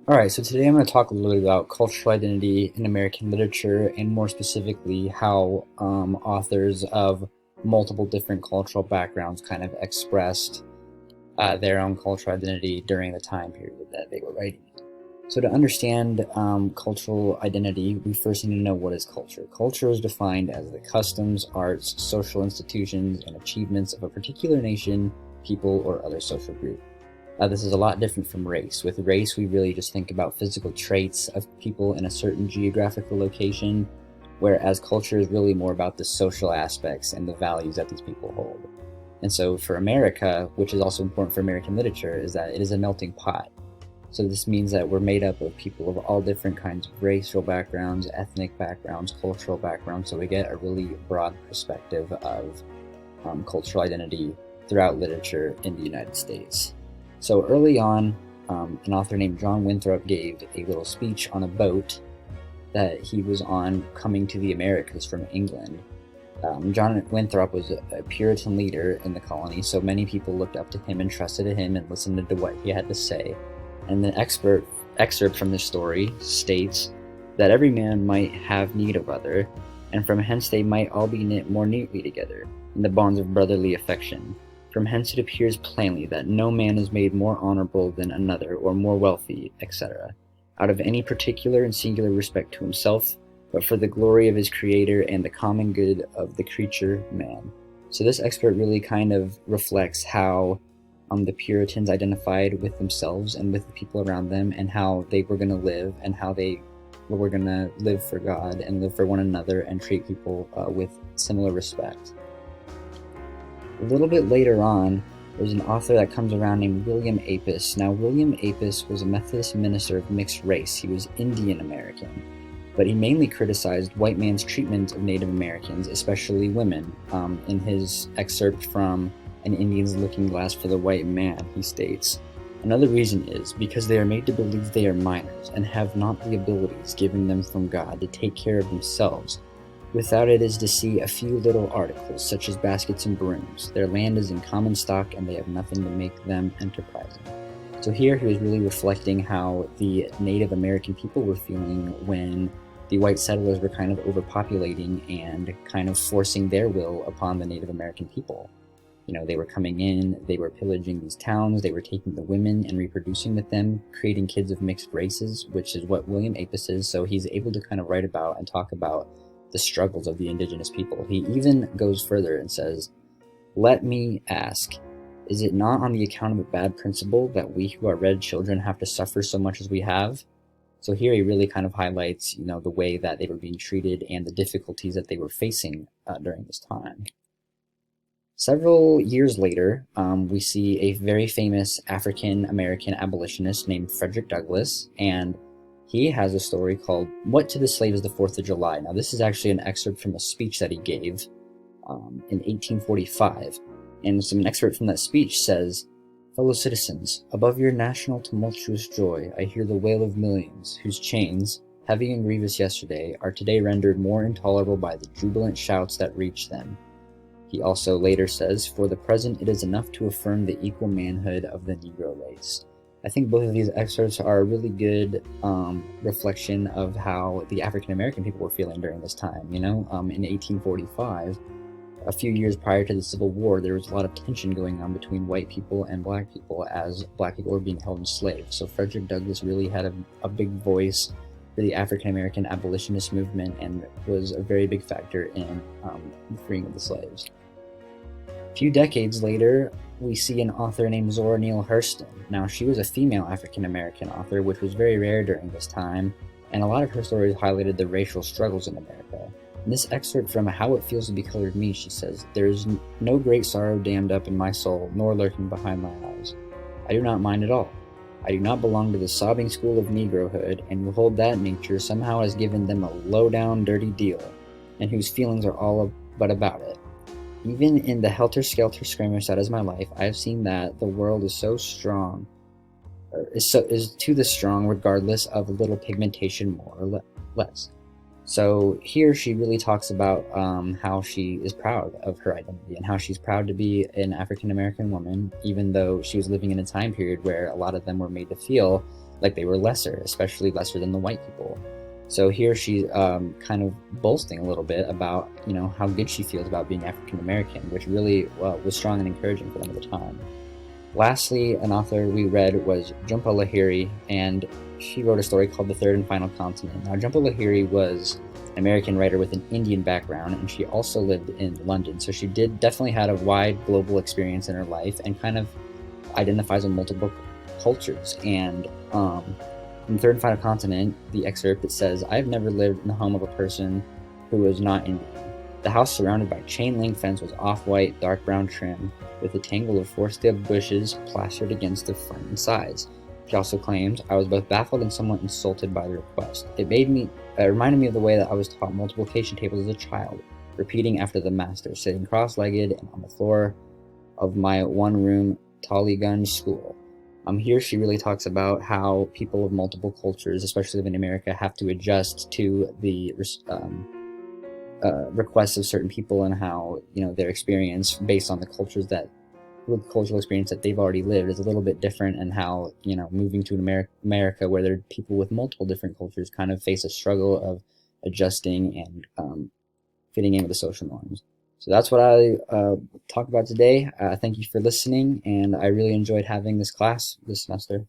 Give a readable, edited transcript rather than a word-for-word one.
Alright, so today I'm going to talk a little bit about cultural identity in American literature, and more specifically, how authors of multiple different cultural backgrounds kind of expressed their own cultural identity during the time period that they were writing it. So, to understand cultural identity, we first need to know what is culture. Culture is defined as the customs, arts, social institutions, and achievements of a particular nation, people, or other social group. This is a lot different from race. With race, we really just think about physical traits of people in a certain geographical location, whereas culture is really more about the social aspects and the values that these people hold. And so for America, which is also important for American literature, is that it is a melting pot. So this means that we're made up of people of all different kinds of racial backgrounds, ethnic backgrounds, cultural backgrounds, so we get a really broad perspective of cultural identity throughout literature in the United States. So early on, an author named John Winthrop gave a little speech on a boat that he was on coming to the Americas from England. John Winthrop was a Puritan leader in the colony, so many people looked up to him and trusted in him and listened to what he had to say. And the excerpt from this story states that every man might have need of other, and from hence they might all be knit more neatly together in the bonds of brotherly affection. From hence it appears plainly that no man is made more honorable than another, or more wealthy, etc., out of any particular and singular respect to himself, but for the glory of his Creator and the common good of the creature man. So this excerpt really kind of reflects how the Puritans identified with themselves and with the people around them, and how they were going to live, and how they were going to live for God and live for one another and treat people with similar respect. A little bit later on, there's an author that comes around named William Apes. Now, William Apes was a Methodist minister of mixed race. He was Indian American, but he mainly criticized white man's treatment of Native Americans, especially women. In his excerpt from An Indian's Looking Glass for the White Man, he states, "Another reason is because they are made to believe they are minors and have not the abilities given them from God to take care of themselves. Without it is to see a few little articles, such as baskets and brooms. Their land is in common stock, and they have nothing to make them enterprising." So here he was really reflecting how the Native American people were feeling when the white settlers were kind of overpopulating and kind of forcing their will upon the Native American people. You know, they were coming in, they were pillaging these towns, they were taking the women and reproducing with them, creating kids of mixed races, which is what William Apes is. So he's able to kind of write about and talk about the struggles of the indigenous people. He even goes further and says, "Let me ask, is it not on the account of a bad principle that we who are red children have to suffer so much as we have?" So here he really kind of highlights, the way that they were being treated and the difficulties that they were facing during this time. Several years later, we see a very famous African-American abolitionist named Frederick Douglass, and he has a story called "What to the Slave is the 4th of July." Now, this is actually an excerpt from a speech that he gave in 1845. And an excerpt from that speech says, "Fellow citizens, above your national tumultuous joy, I hear the wail of millions, whose chains, heavy and grievous yesterday, are today rendered more intolerable by the jubilant shouts that reach them." He also later says, "For the present it is enough to affirm the equal manhood of the Negro race." I think both of these excerpts are a really good reflection of how the African American people were feeling during this time. In 1845, a few years prior to the Civil War, there was a lot of tension going on between white people and black people as black people were being held enslaved. So Frederick Douglass really had a big voice for the African American abolitionist movement and was a very big factor in the freeing of the slaves. A few decades later, we see an author named Zora Neale Hurston. Now, she was a female African-American author, which was very rare during this time, and a lot of her stories highlighted the racial struggles in America. In this excerpt from How It Feels to Be Colored Me, she says, "There is no great sorrow dammed up in my soul, nor lurking behind my eyes. I do not mind at all. I do not belong to the sobbing school of Negrohood, and who hold that nature somehow has given them a low-down, dirty deal, and whose feelings are all but about it. Even in the helter-skelter skirmish that is my life, I have seen that the world is so strong, is to the strong, regardless of a little pigmentation more or less." So here she really talks about how she is proud of her identity and how she's proud to be an African-American woman, even though she was living in a time period where a lot of them were made to feel like they were lesser, especially lesser than the white people. So here she's kind of boasting a little bit about, how good she feels about being African American, which really was strong and encouraging for them at the time. Lastly, an author we read was Jhumpa Lahiri, and she wrote a story called The Third and Final Continent. Now, Jhumpa Lahiri was an American writer with an Indian background, and she also lived in London, so she definitely had a wide global experience in her life and kind of identifies with multiple cultures. And in Third and Final Continent, the excerpt, it says, "I have never lived in the home of a person who was not Indian. The house surrounded by chain-link fence was off-white, dark brown trim, with a tangle of forested bushes plastered against the front and sides." She also claims, "I was both baffled and somewhat insulted by the request. It reminded me of the way that I was taught multiplication tables as a child, repeating after the master, sitting cross-legged and on the floor of my one-room Tollygunge school." Here she really talks about how people of multiple cultures, especially in America, have to adjust to the requests of certain people, and how their experience based on the cultural experience that they've already lived is a little bit different, and how moving to America, where there are people with multiple different cultures, kind of face a struggle of adjusting and fitting in with the social norms. So that's what I talk about today. Thank you for listening, and I really enjoyed having this class this semester.